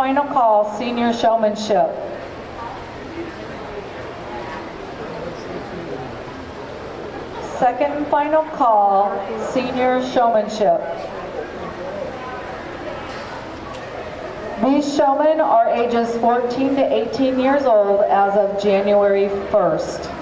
final call, senior showmanship. Second and final call, senior showmanship. These showmen are ages 14 to 18 years old as of January 1st.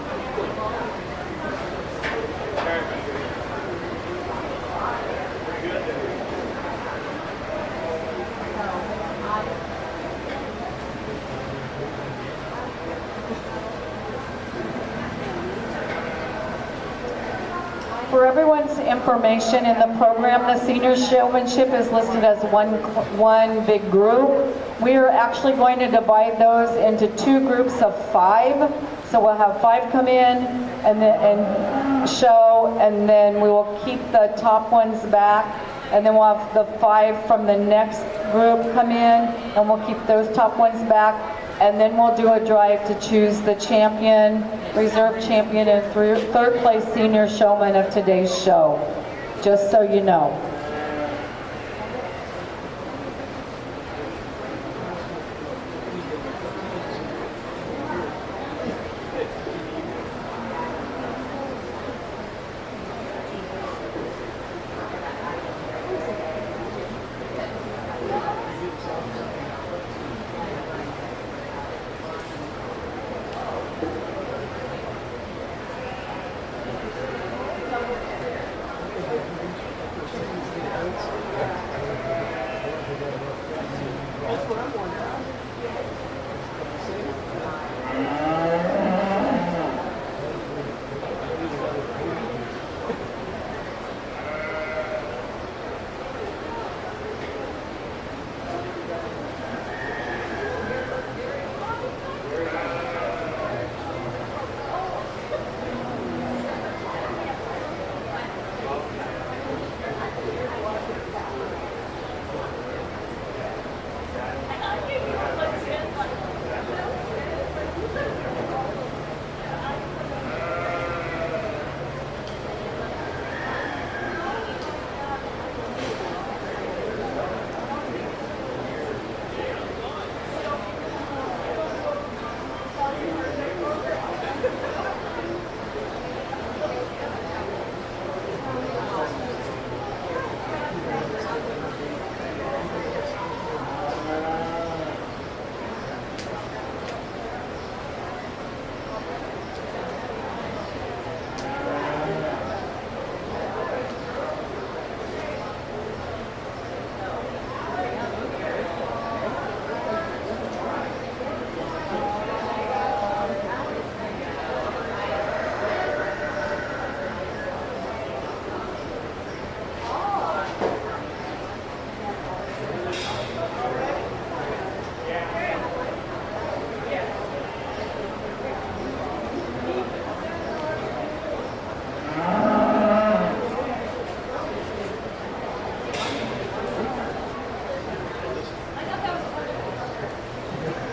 For everyone's information in the program, the senior showmanship is listed as one big group. We are actually going to divide those into two groups of 5. So we'll have 5 come in and show, and then we will keep the top ones back, and then we'll have the 5 from the next group come in, and we'll keep those top ones back. And then we'll do a drive to choose the champion, reserve champion, and third place senior showman of today's show, just so you know.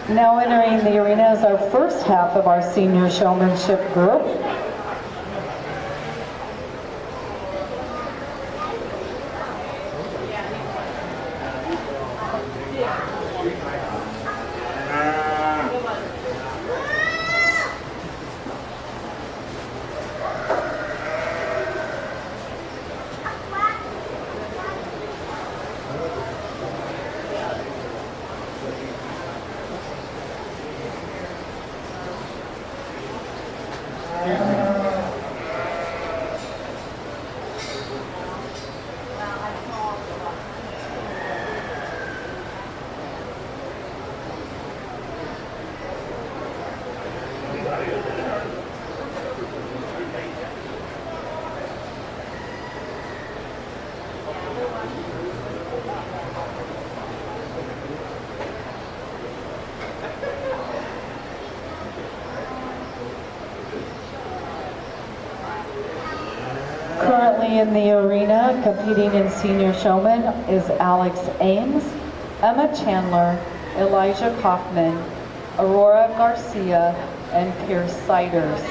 Now entering the arena is our first half of our senior showmanship group. Currently in the arena, competing in senior showman, is Alex Ames, Emma Chandler, Elijah Kaufman, Aurora Garcia, and Pierce Siders.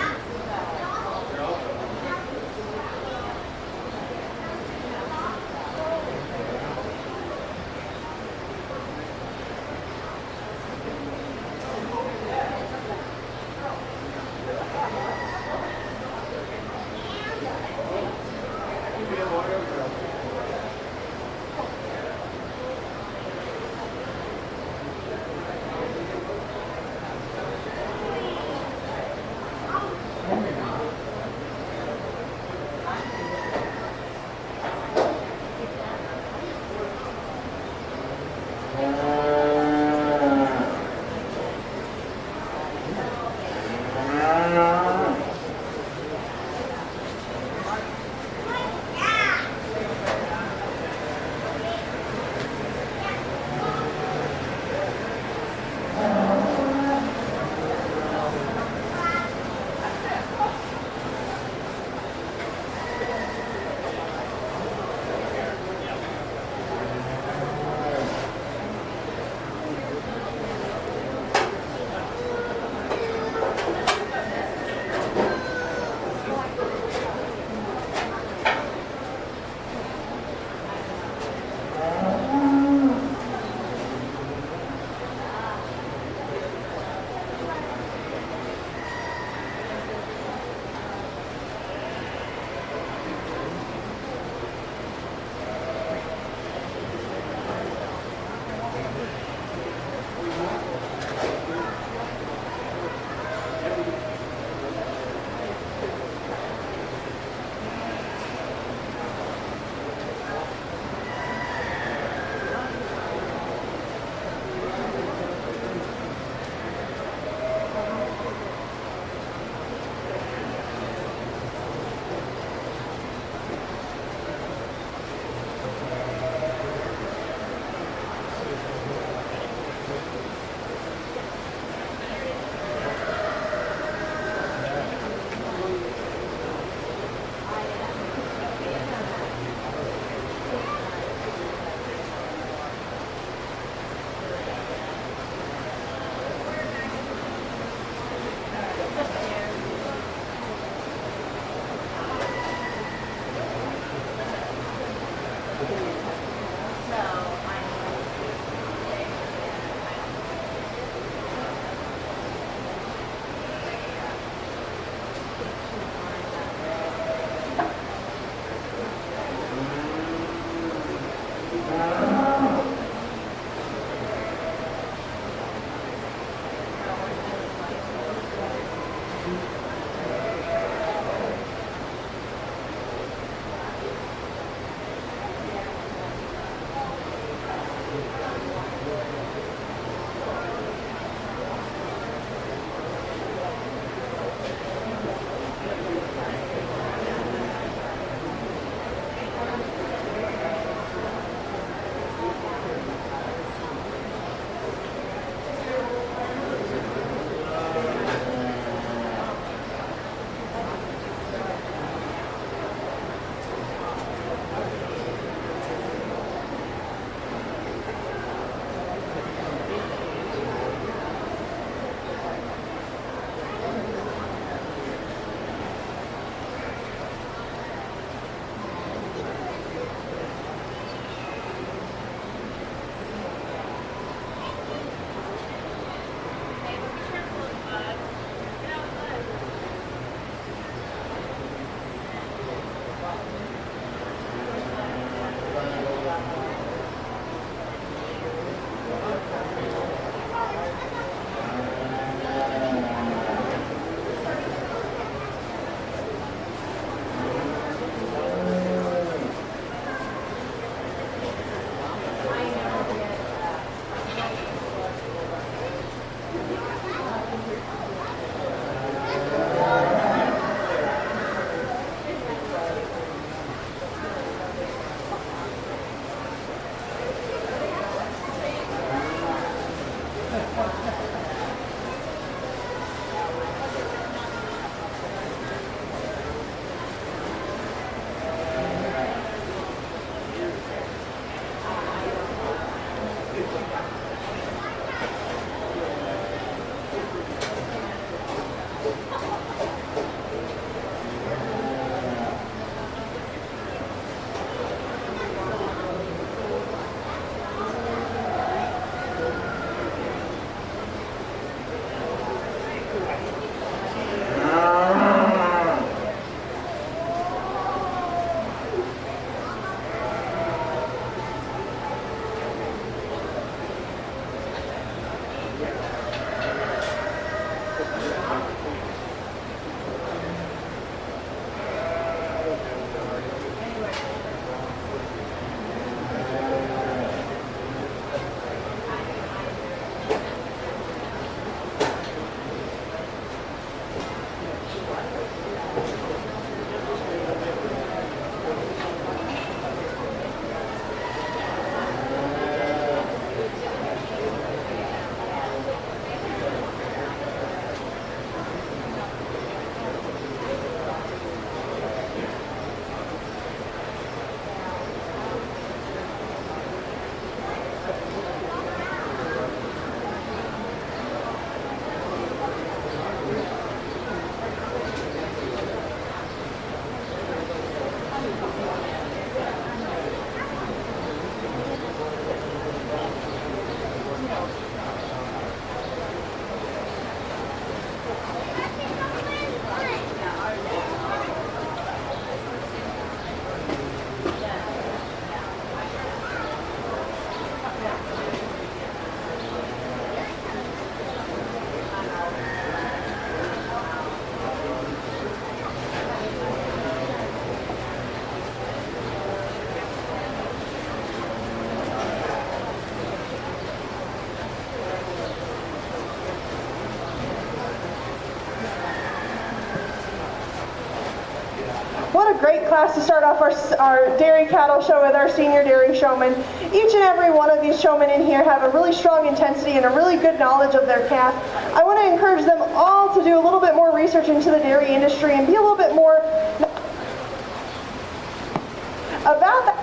What a great class to start off our dairy cattle show with our senior dairy showmen. Each and every one of these showmen in here have a really strong intensity and a really good knowledge of their calf. I want to encourage them all to do a little bit more research into the dairy industry and be a little bit more about that.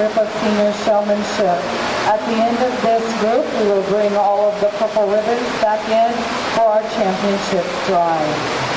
group of senior showmanship. At the end of this group, we will bring all of the purple ribbons back in for our championship drive.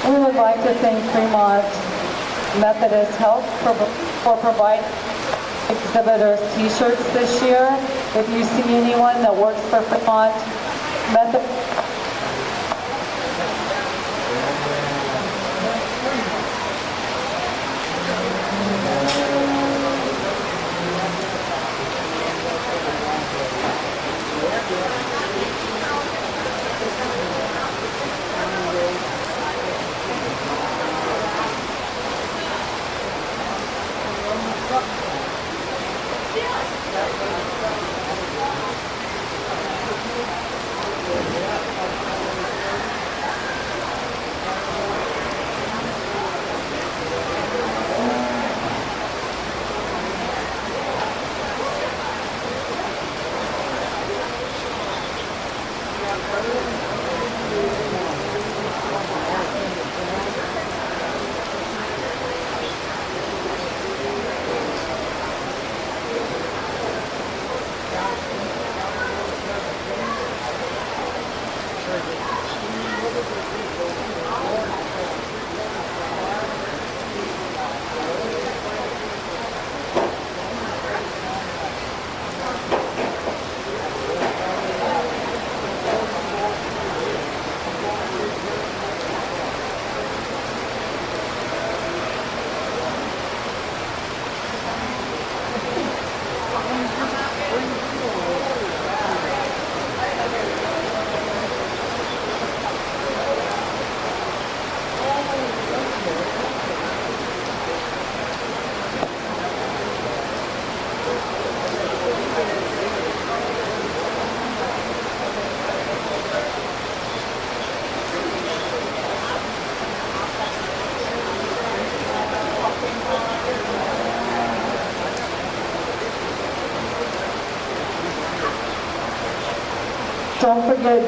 We would like to thank Fremont Methodist Health for providing exhibitors t-shirts this year. If you see anyone that works for Fremont Methodist, don't forget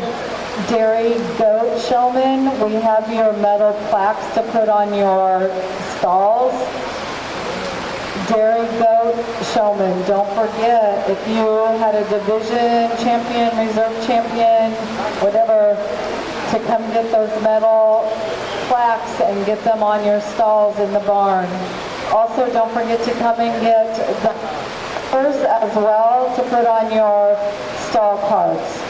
Dairy Goat Showman. We have your metal plaques to put on your stalls. Dairy Goat Showman, don't forget, if you had a division champion, reserve champion, whatever, to come get those metal plaques and get them on your stalls in the barn. Also, don't forget to come and get the purse as well to put on your stall cards.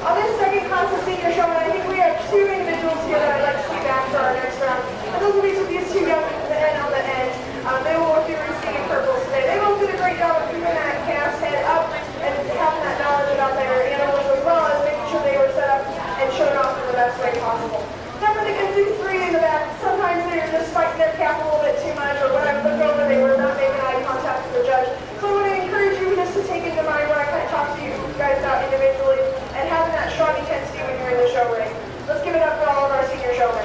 On this second class of senior showman, I think we have two individuals here that I'd like to see back for our next round. And those will be these two young men on the end. They will be receiving purples today. They both did a great job of keeping that calf's head up and having that knowledge about their animals, as well as making sure they were set up and shown off in the best way possible. Now for these three in the back, sometimes they're just fighting their calf a little bit too much, or when I look over, they were not making eye contact with the judge. So I want to encourage you just to take into mind what I kind of talked to you guys about individually, and having that strong intensity when you're in the show ring. Let's give it up for all of our senior showmen.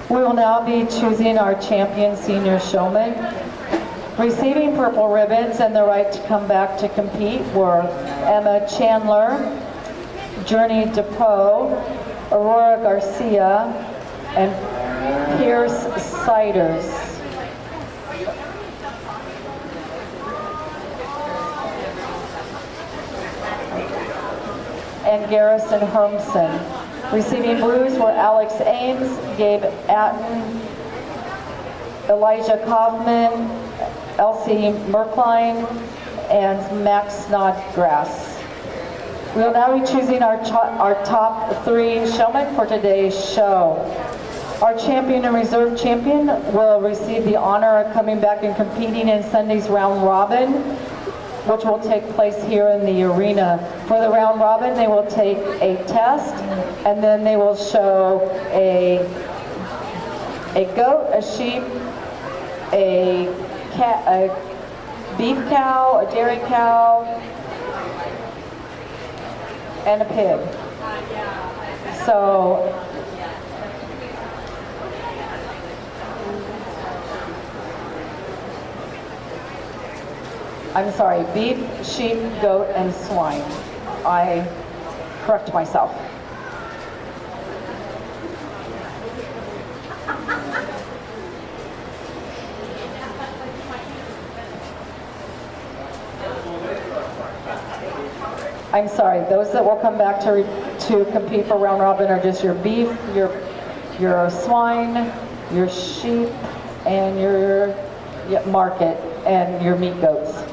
We will now be choosing our champion senior showman. Receiving purple ribbons and the right to come back to compete were Emma Chandler, Journey DePoe, Aurora Garcia, and Pierce Siders. And Garrison Hermson. Receiving blues were Alex Ames, Gabe Atten, Elijah Kaufman, Elsie Merkline, and Max Snodgrass. We will now be choosing our top three showmen for today's show. Our champion and reserve champion will receive the honor of coming back and competing in Sunday's round robin, which will take place here in the arena. For the round robin, they will take a test, and then they will show a goat, a sheep, a beef cow, a dairy cow, and a pig. So, I'm sorry, beef, sheep, goat, and swine. I correct myself. I'm sorry, those that will come back to compete for round robin are just your beef, your swine, your sheep, and your market, and your meat goats.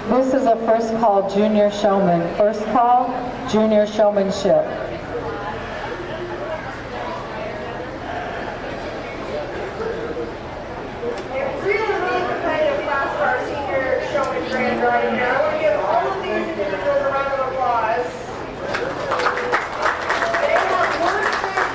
This is a first call junior showman. First call, junior showmanship. Really competitive class for our senior showman grand right here. I want to give all of these individuals a round of applause. They have worked their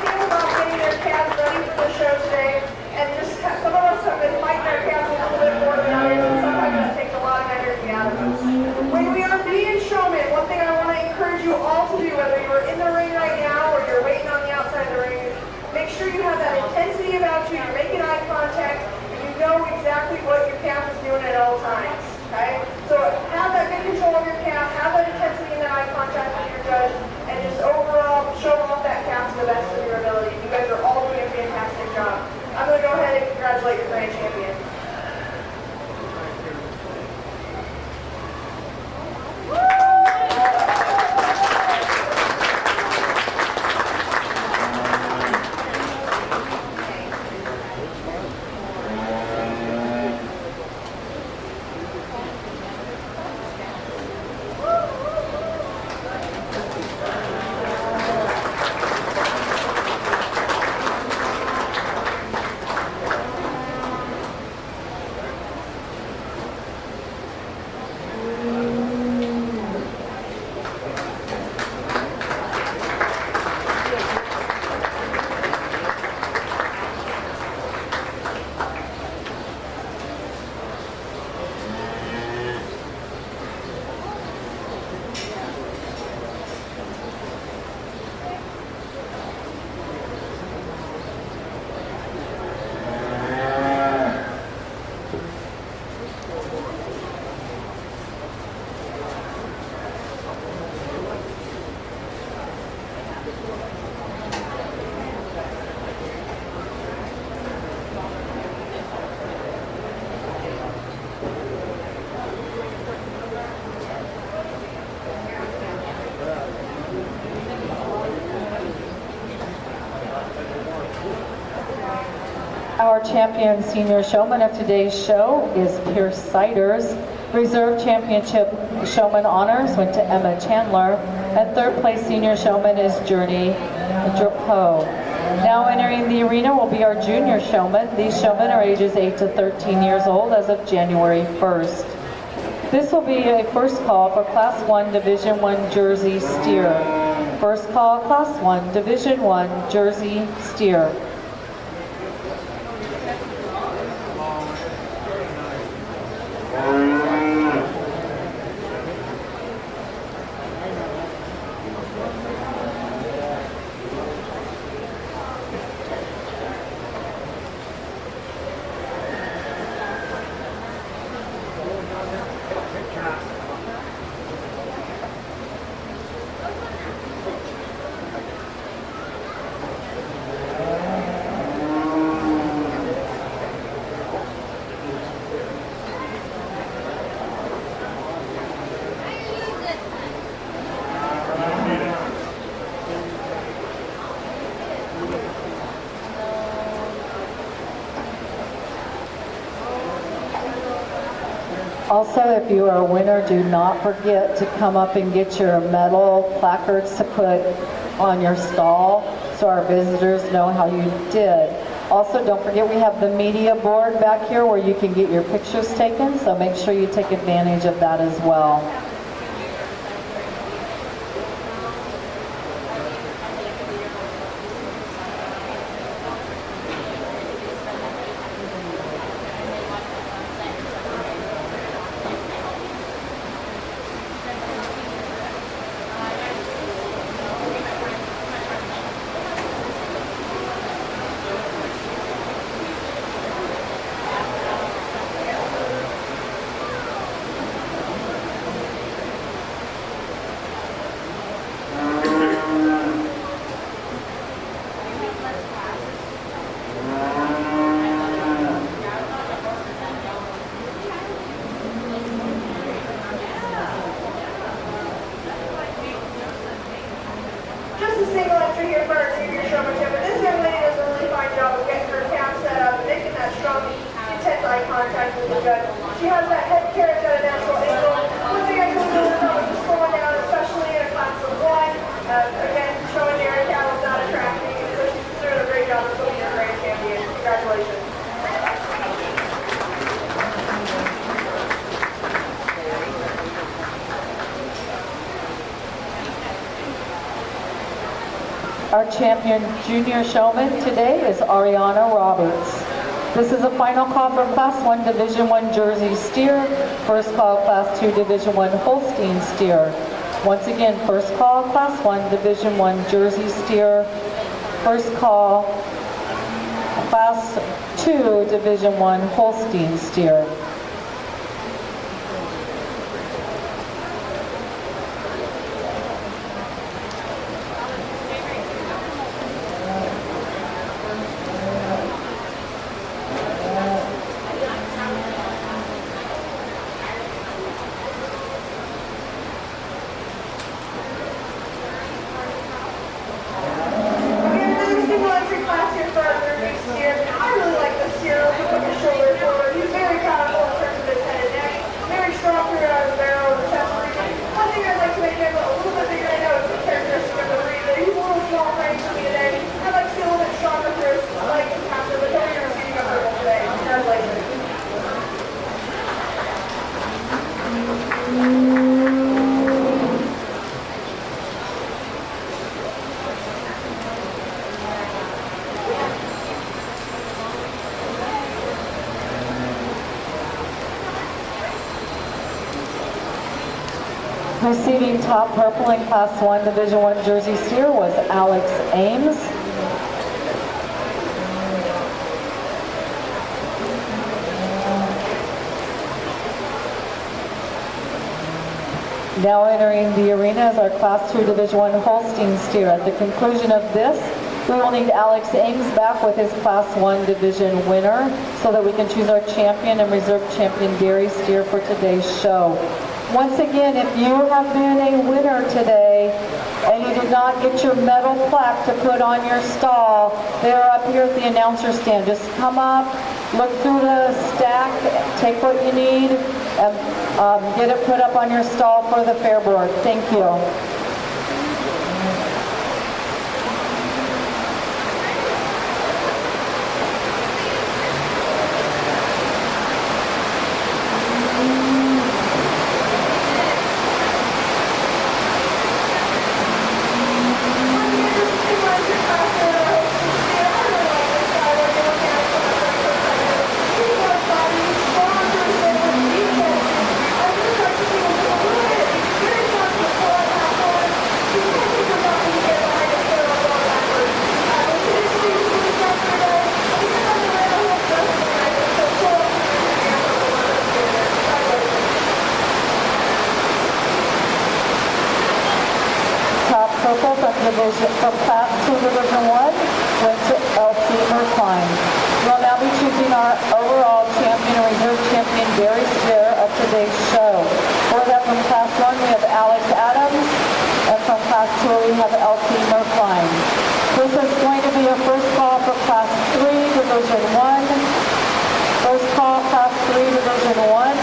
tail off getting their calves ready for the show today, and just some of us have been fighting our calves a little bit more than others, and sometimes that takes a lot of energy out of us. When we are being showmen, one thing I want to encourage you all to do, whether you're in the ring right now or you're waiting on the outside of the ring, make sure you have that intensity about you, you're making eye contact, and you know exactly what your calf is doing at all times, okay? So have that good control of your calf, have that intensity and that eye contact with your judge, and just overall show off that calf to the best of your ability. You guys are all doing a fantastic job. I'm going to go ahead and congratulate your grand champion. Our champion senior showman of today's show is Pierce Siders. Reserve championship showman honors went to Emma Chandler. And third place senior showman is Journey Drapeau. Now entering the arena will be our junior showmen. These showmen are ages 8 to 13 years old as of January 1st. This will be a first call for Class 1 Division 1 Jersey Steer. First call, Class 1 Division 1 Jersey Steer. Also, if you are a winner, do not forget to come up and get your medal placards to put on your stall so our visitors know how you did. Also, don't forget we have the media board back here where you can get your pictures taken, so make sure you take advantage of that as well. She has that head carriage at a natural angle. Our champion junior showman today is Ariana Roberts. This is a final call for Class 1 Division 1 Jersey Steer, first call Class 2 Division 1 Holstein Steer. Once again, first call Class 1 Division 1 Jersey Steer, first call Class 2 Division 1 Holstein Steer. Receiving top purple in Class 1 Division 1 Jersey Steer was Alex Ames. Now entering the arena is our Class 2 Division 1 Holstein Steer. At the conclusion of this, we will need Alex Ames back with his Class 1 Division winner so that we can choose our champion and reserve champion dairy steer for today's show. Once again, if you have been a winner today and you did not get your medal plaque to put on your stall, they are up here at the announcer stand. Just come up, look through the stack, take what you need, and get it put up on your stall for the fair board. Thank you. Purple from Class 2 Division 1 went to LC Merkline. We'll now be choosing our overall champion and reserve champion dairy steer of today's show. For that, from Class 1 we have Alex Adams, and from Class 2 we have LC Merkline. This is going to be a first call for Class 3 Division 1. First call Class 3 Division 1.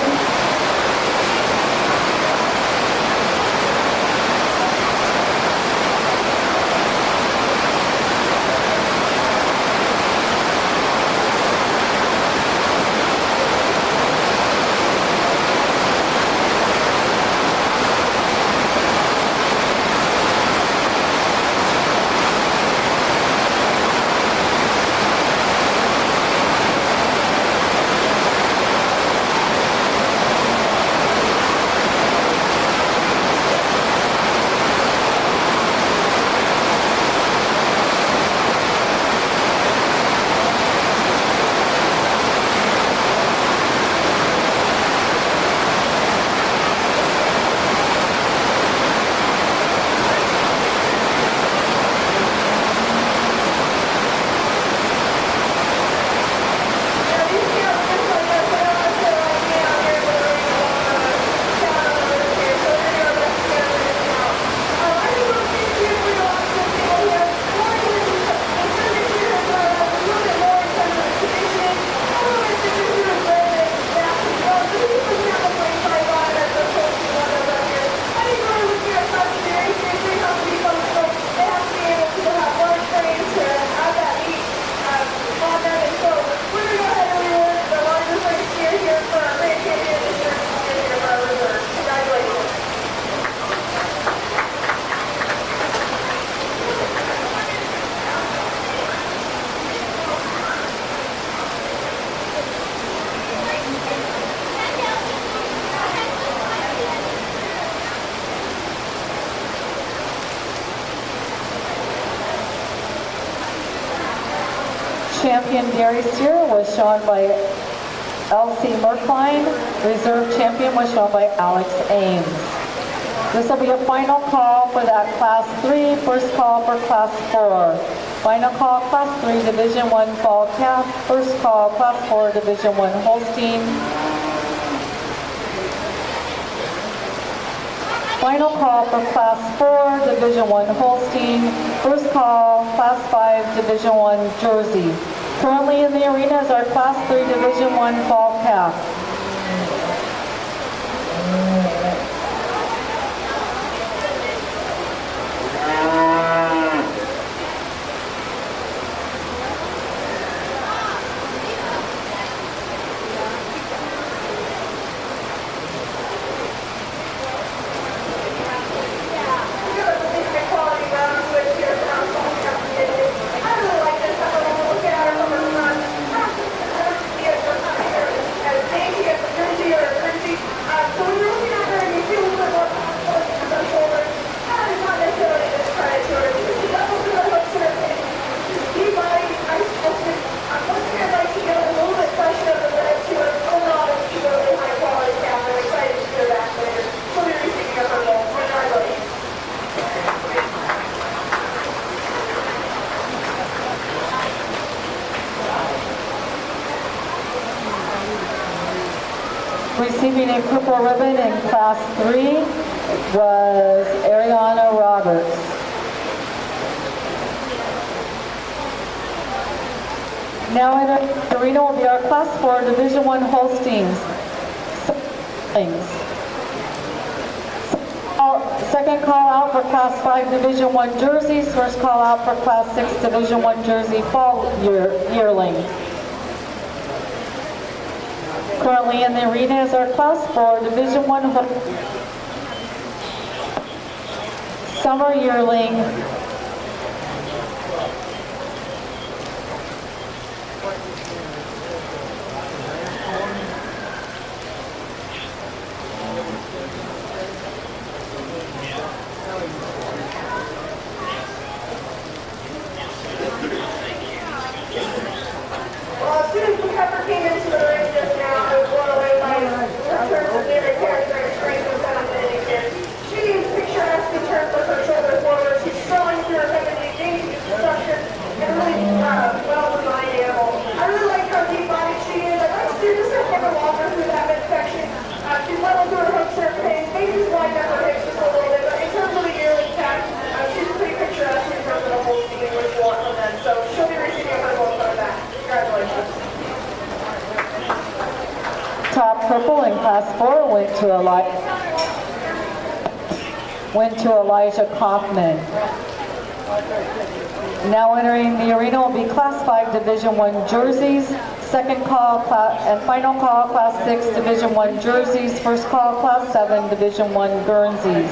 Champion dairy steer was shown by L.C. Merkline. Reserve champion was shown by Alex Ames. This will be a final call for that Class 3, first call for Class 4. Final call, Class 3, Division 1 Fall Calf. First call, Class 4, Division 1 Holstein. Final call for Class 4, Division 1 Holstein. First call, Class 5, Division 1 Jersey. Currently in the arena is our Class 3, Division 1 Fall Calf. Receiving a purple ribbon in Class 3 was Ariana Roberts. Now in the arena will be our Class 4 Division 1 Holsteins. Second call out for Class 5 Division 1 Jerseys. First call out for Class 6 Division 1 Jersey Fall Yearling. Currently in the arena is our Class 4 Division 1 Summer Yearling. Well, as soon as the pepper came into the ring just now, I was blown away by her terms of their character and strength and femininity here. She is picturesque in terms of her shoulder forward. She's strong through her femininity, dainty structure, and really well-designed animal. I really like how deep-bodied she is. I like to see just her never walk her through that midsection. She's level through her hooks, her pace, maybe just widen up her hips just a little bit, but in terms of the yearling tag, she's pretty picturesque in terms of the whole speed which you want from them. So she'll be receiving her gold for that. Congratulations. Top purple in Class 4 went to Elijah Kaufman. Now entering the arena will be Class 5 Division 1 Jerseys. Second call and final call, Class 6 Division 1 Jerseys. First call, Class 7 Division 1 Guernseys.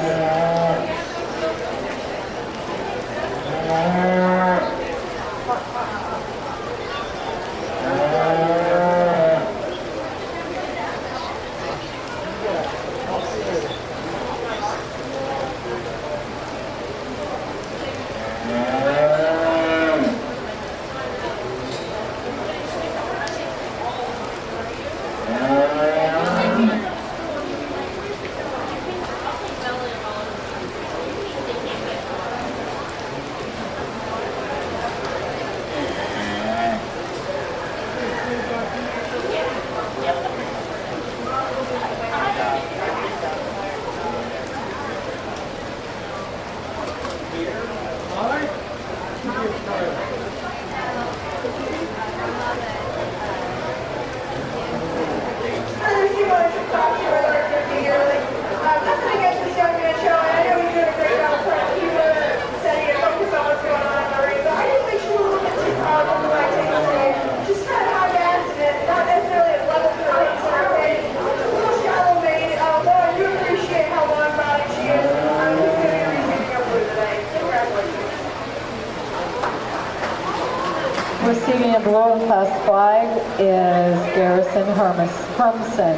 Receiving a blue in Class 5 is Garrison Hermson.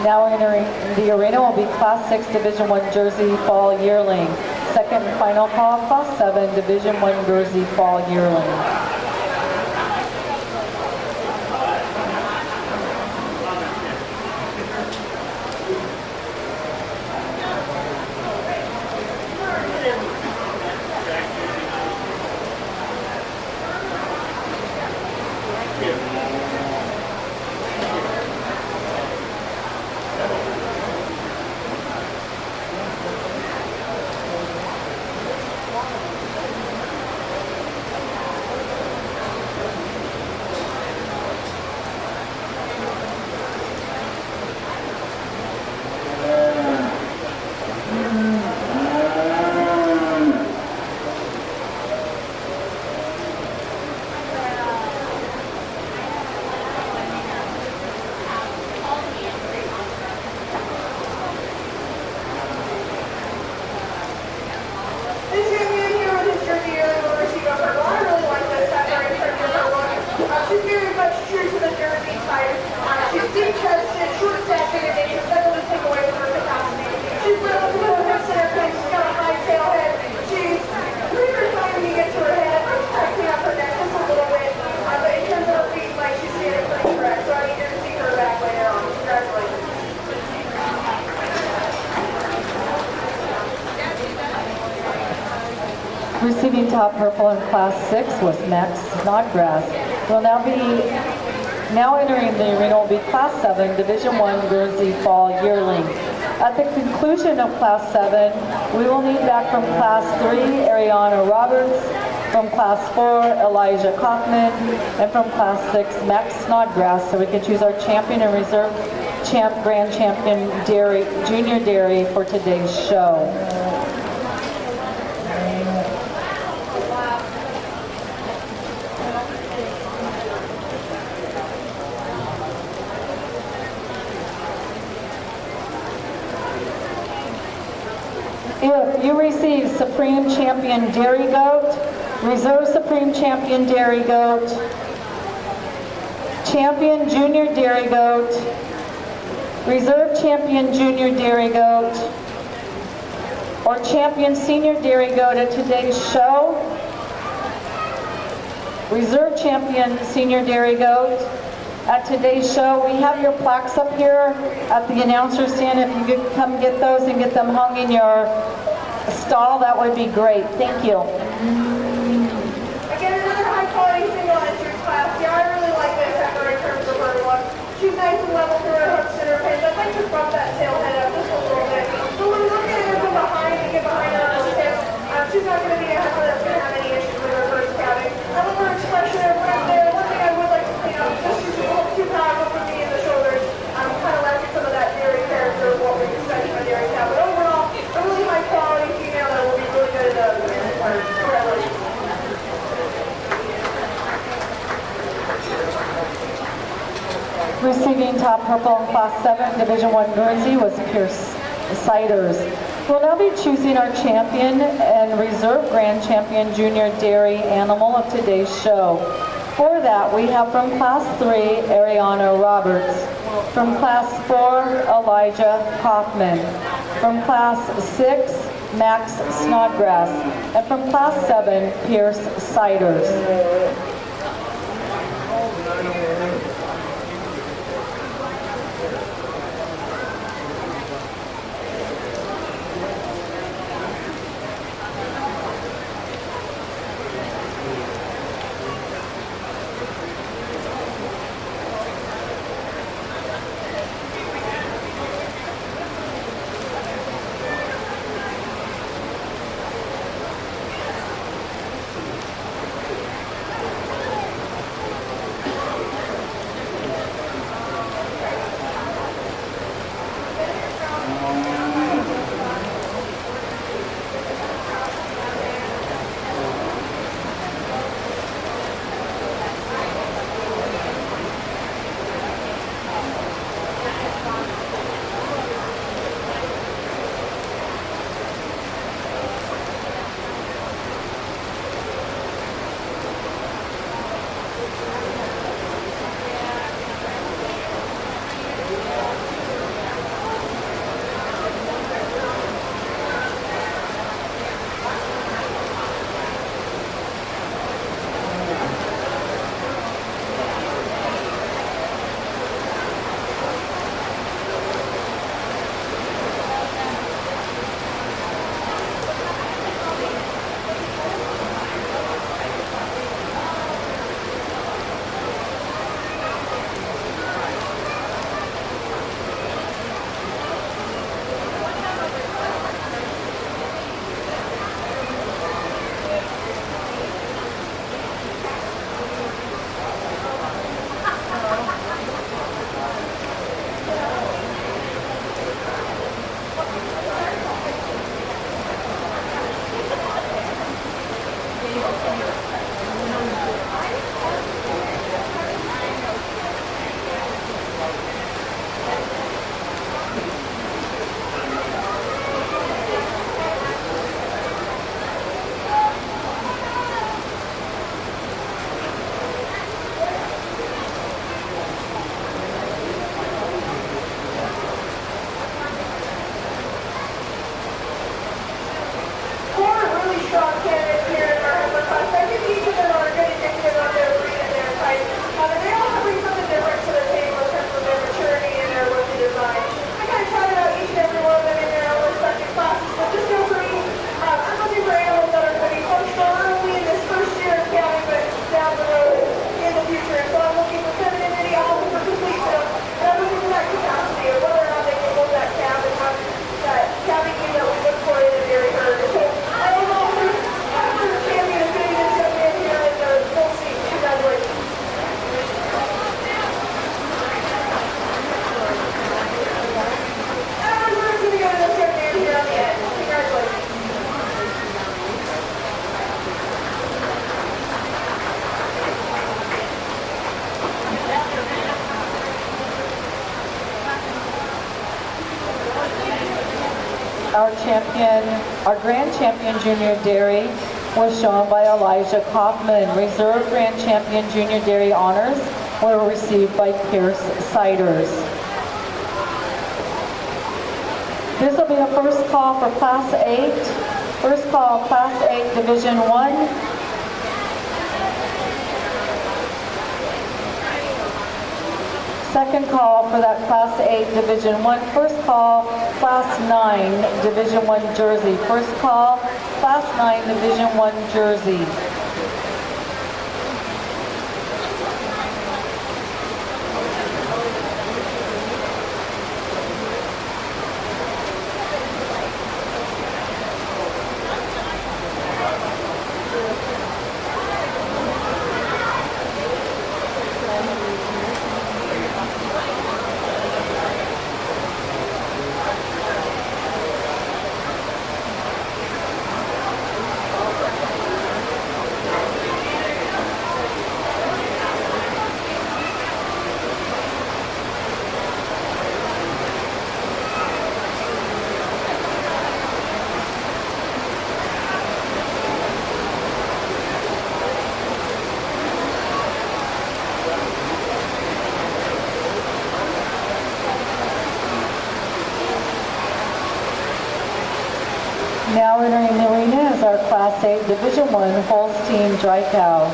Now entering the arena will be Class 6 Division 1 Jersey Fall Yearling. Second and final call, Class 7 Division 1 Jersey Fall Yearling. Receiving top purple in Class 6 was Max Snodgrass. Will now entering the arena will be Class 7 Division I Guernsey Fall Yearling. At the conclusion of Class 7, we will need back from Class 3 Ariana Roberts, from Class 4 Elijah Kaufman, and from Class 6 Max Snodgrass, so we can choose our champion and reserve grand champion junior dairy for today's show. If you receive Supreme Champion Dairy Goat, Reserve Supreme Champion Dairy Goat, Champion Junior Dairy Goat, Reserve Champion Junior Dairy Goat, or Champion Senior Dairy Goat at today's show, Reserve Champion Senior Dairy Goat, at today's show, we have your plaques up here at the announcer stand. If you could come get those and get them hung in your stall, that would be great. Thank you. Again, another high-quality single entry class. Yeah, I really like this after in terms of her look. She's nice and level through her hooks and her pins. I'd like to bump that tail head up just a little bit. But when looking at her from behind and get behind her on the hips, she's not going to be a heifer that's going to have any issues with her first counting. I love her expression right there. One thing I would like to clean up, just she's a little too powerful for me in the shoulders. I'm kind of lacking some of that dairy character of what we expect from a dairy cow. But overall, a really high-quality female that will be really good at the forever. Receiving top purple in Class 7 Division I Guernsey was Pierce Siders. We'll now be choosing our champion and reserve grand champion junior dairy animal of today's show. For that, we have from Class 3 Ariana Roberts, from Class 4 Elijah Kaufman, from Class 6 Max Snodgrass, and from Class 7 Pierce Siders. our grand champion junior dairy was shown by Elijah Kaufman. Reserve grand champion junior dairy honors were received by Pierce Siders. This will be a first call for Class 8. First call, Class 8, Division 1. Second call for that Class 8 Division 1. First call, Class 9 Division 1 Jersey. First call, Class 9 Division 1 Jersey. Now entering the arena is our Class 8 Division 1 Holstein Dry Cow.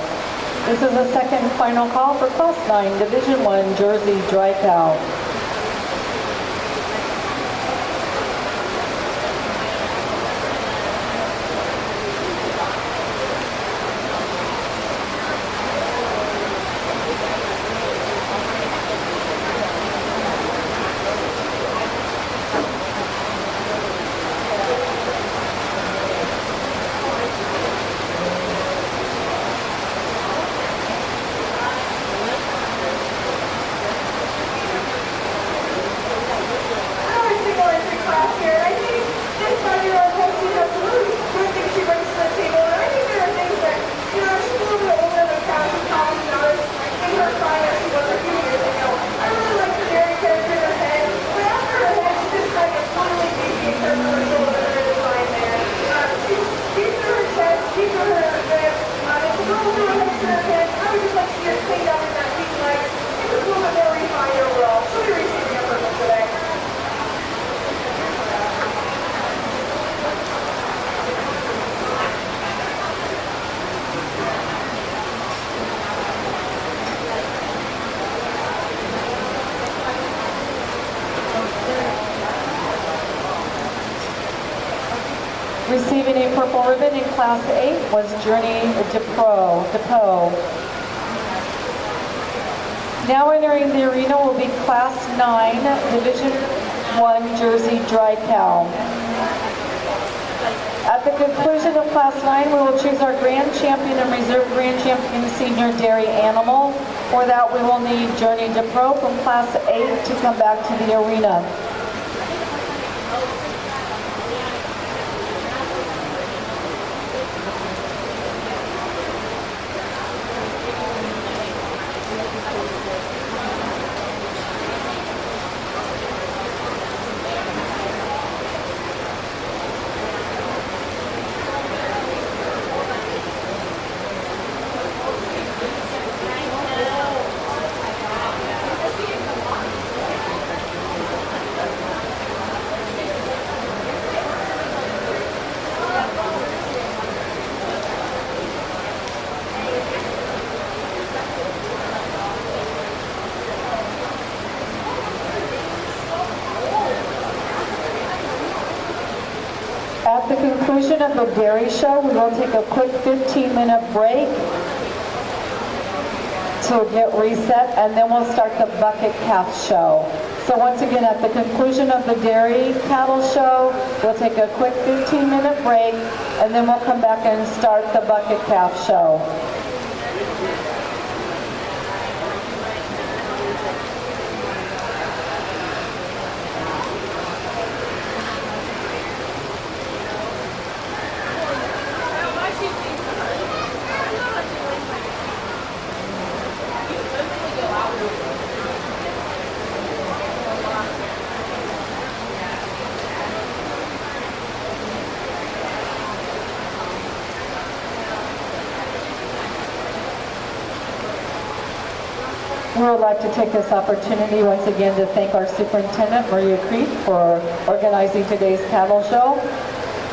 This is the second and final call for Class 9 Division 1 Jersey Dry Cow. Receiving a purple ribbon in Class 8 was Journey DePoe. Now entering the arena will be Class 9 Division 1 Jersey Dry Cow. At the conclusion of Class 9, we will choose our Grand Champion and Reserve Grand Champion Senior Dairy Animal. For that, we will need Journey DePro from Class 8 to come back to the arena. At the conclusion of the dairy show, we will take a quick 15-minute break to get reset, and then we'll start the bucket calf show. So once again, at the conclusion of the dairy cattle show, we'll take a quick 15-minute break, and then we'll come back and start the bucket calf show. We would like to take this opportunity once again to thank our superintendent, Maria Creed, for organizing today's cattle show,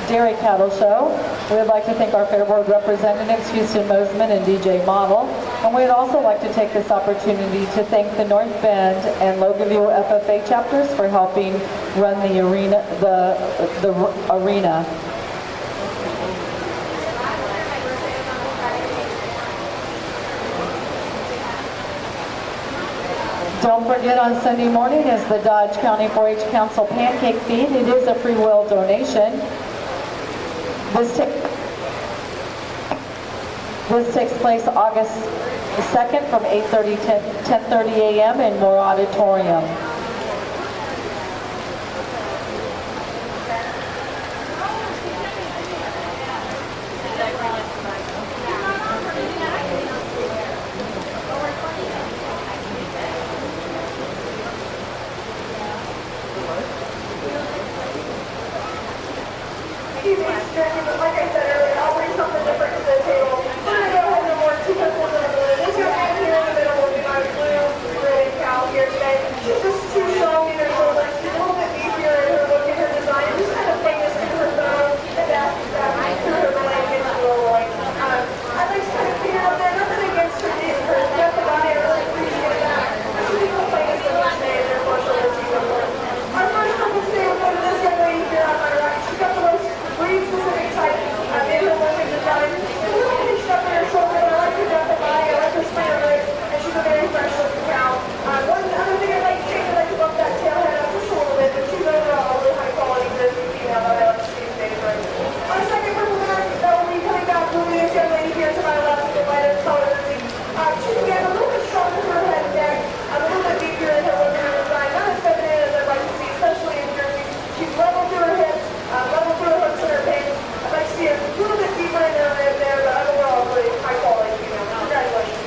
Dairy Cattle Show. We would like to thank our Fair Board representatives, Houston Mosman and DJ Model. And we'd also like to take this opportunity to thank the North Bend and Loganview FFA chapters for helping run the arena. Don't forget, on Sunday morning is the Dodge County 4-H Council Pancake Feed. It is a free will donation. This takes place August 2nd from 8:30 to 10:30 a.m. in Moore Auditorium. Excuse me, but like I said earlier, I'll bring something different to the table. We're going to go ahead and award two purples and a blue. This young man here in the middle will be my blue ribbon cow here today. She's just too strong in her shoulders. She's a little bit beefier in her look and her design. I'm just kind of famous through her throat and back through her leg into the loin. I'd like to kind of figure out there, nothing against her depth of body. I really appreciate that. She's a little famous the next day and therefore she'll receive a blue. Our first purple today will go to this young lady here on my right. She's got the most breed-specific type in her look and design. She's a little pinched up in her shoulder, but I like her depth of body. I like her square legs, and she's a very fresh-looking cow. One other thing I'd like to change, I'd like to bump that tail head up just a little bit, but she's overall a really high-quality Jersey female that I like to see in favorite. On the second purple mare, that will be coming down through this young lady here to my left with the lighter color Jersey. She's again a little bit stronger in her head and neck, a little bit beefier in her look and her design, not as feminine as I'd like to see, especially in Jersey. She's level through her hips, level through her hooks and her pins. I'd like to see a little bit deeper in her rib there, but overall really high quality female. Congratulations.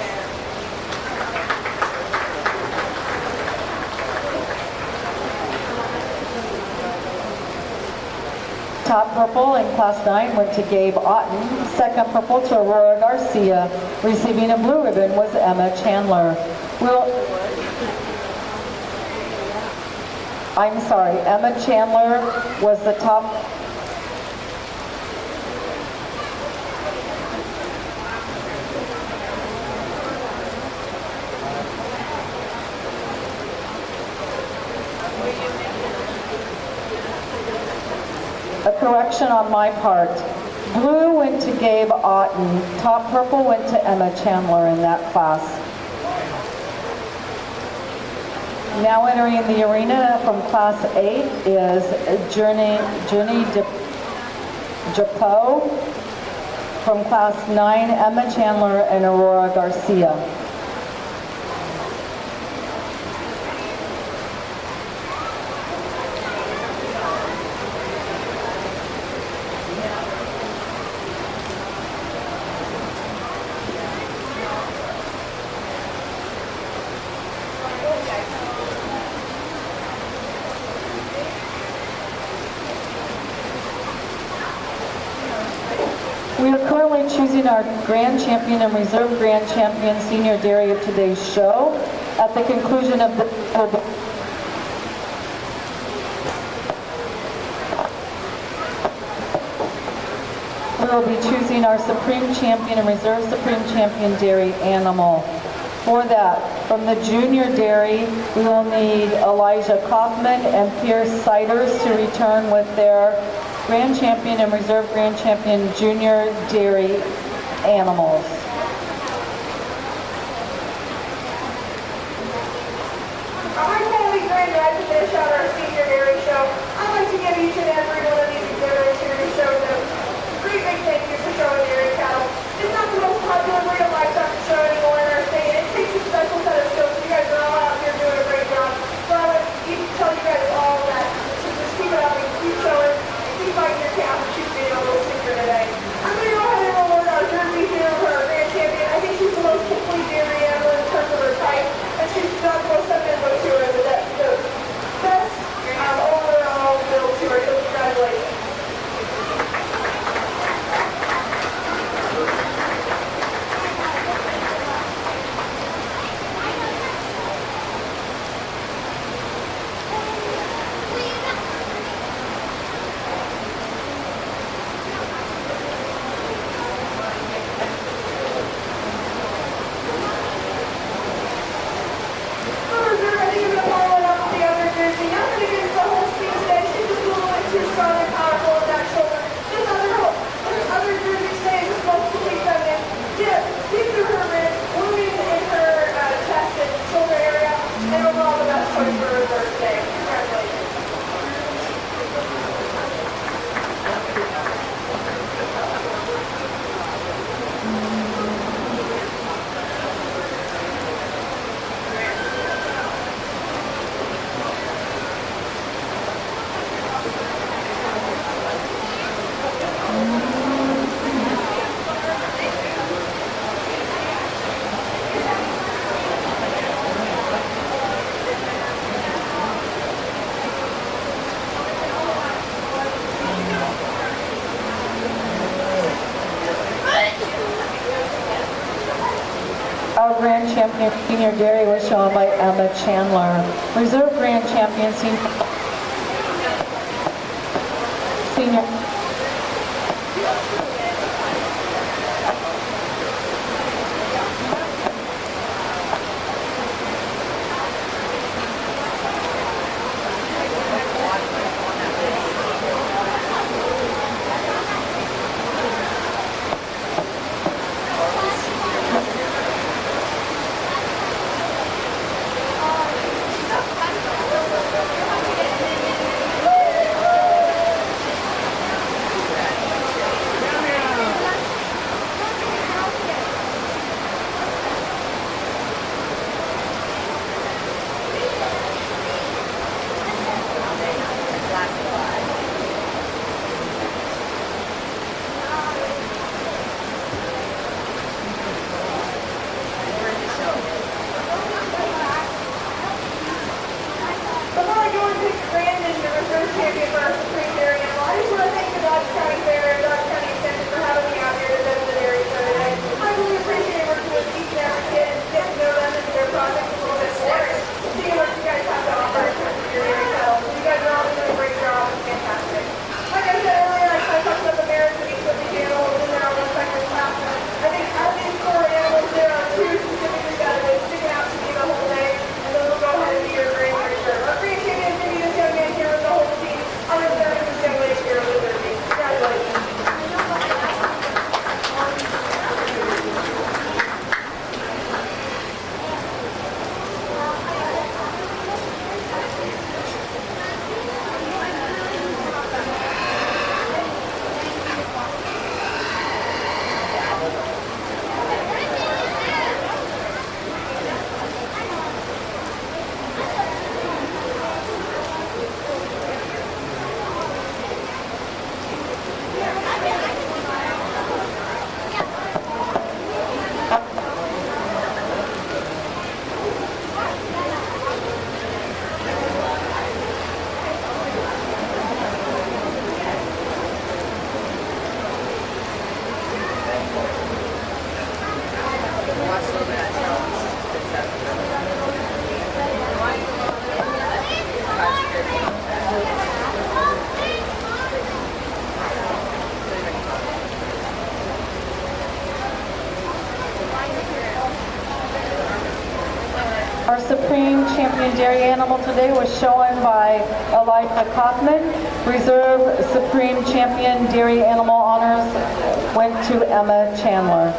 Top purple in Class 9 went to Gabe Otten. Second purple to Aurora Garcia. Receiving a blue ribbon was Emma Chandler. Emma Chandler was the top. A correction on my part. Blue went to Gabe Otten. Top purple went to Emma Chandler in that class. Now entering the arena from Class 8 is Journey Japo. From Class 9, Emma Chandler and Aurora Garcia. We are currently choosing our Grand Champion and Reserve Grand Champion Senior Dairy of today's show. At the conclusion of the we will be choosing our Supreme Champion and Reserve Supreme Champion Dairy Animal. For that, from the Junior Dairy, we will need Elijah Kaufman and Pierce Siders to return with their Grand Champion and Reserve Grand Champion Junior Dairy Animals. Our high-quality grand ride to finish out our senior dairy show. I'd like to give each and every one of these exhibitors here to show them great big thank you for showing dairy cattle. It's not the most popular breed of livestock to show anymore in our state. It takes a special set of skills. You guys are all out here doing a great job. So I would tell you guys all that to just keep it up and keep showing and keep fighting your calf and keep being a little sicker today. I'm going to go ahead and award our jersey here for our Champion Senior Dairy was shown by Emma Chandler. Reserve Grand Champion Senior Before I go and pick Brandon, the reserve champion for our Supreme Dairy Animal, I just want to thank the Dodge County Fair and Dodge County Extension for having me out here to visit the dairy show today. I really appreciate working with each and every kid and getting to know them and their projects a little bit more and seeing what you guys have to offer in terms of your dairy cattle. You guys are all doing a great job. It's fantastic. Like I said earlier, I kind of talked about the merits of each of these animals in their own respective classes. I think out of these 4 animals, there are 2 specifically that have been sticking out to me the whole day, and those will go ahead and be your grand reserve. Our grand champion is going to be this young man here with the whole team. I'm reserving this young lady here with her team. Congratulations. Our Supreme Champion Dairy Animal today was shown by Elijah Kaufman. Reserve Supreme Champion Dairy Animal honors went to Emma Chandler.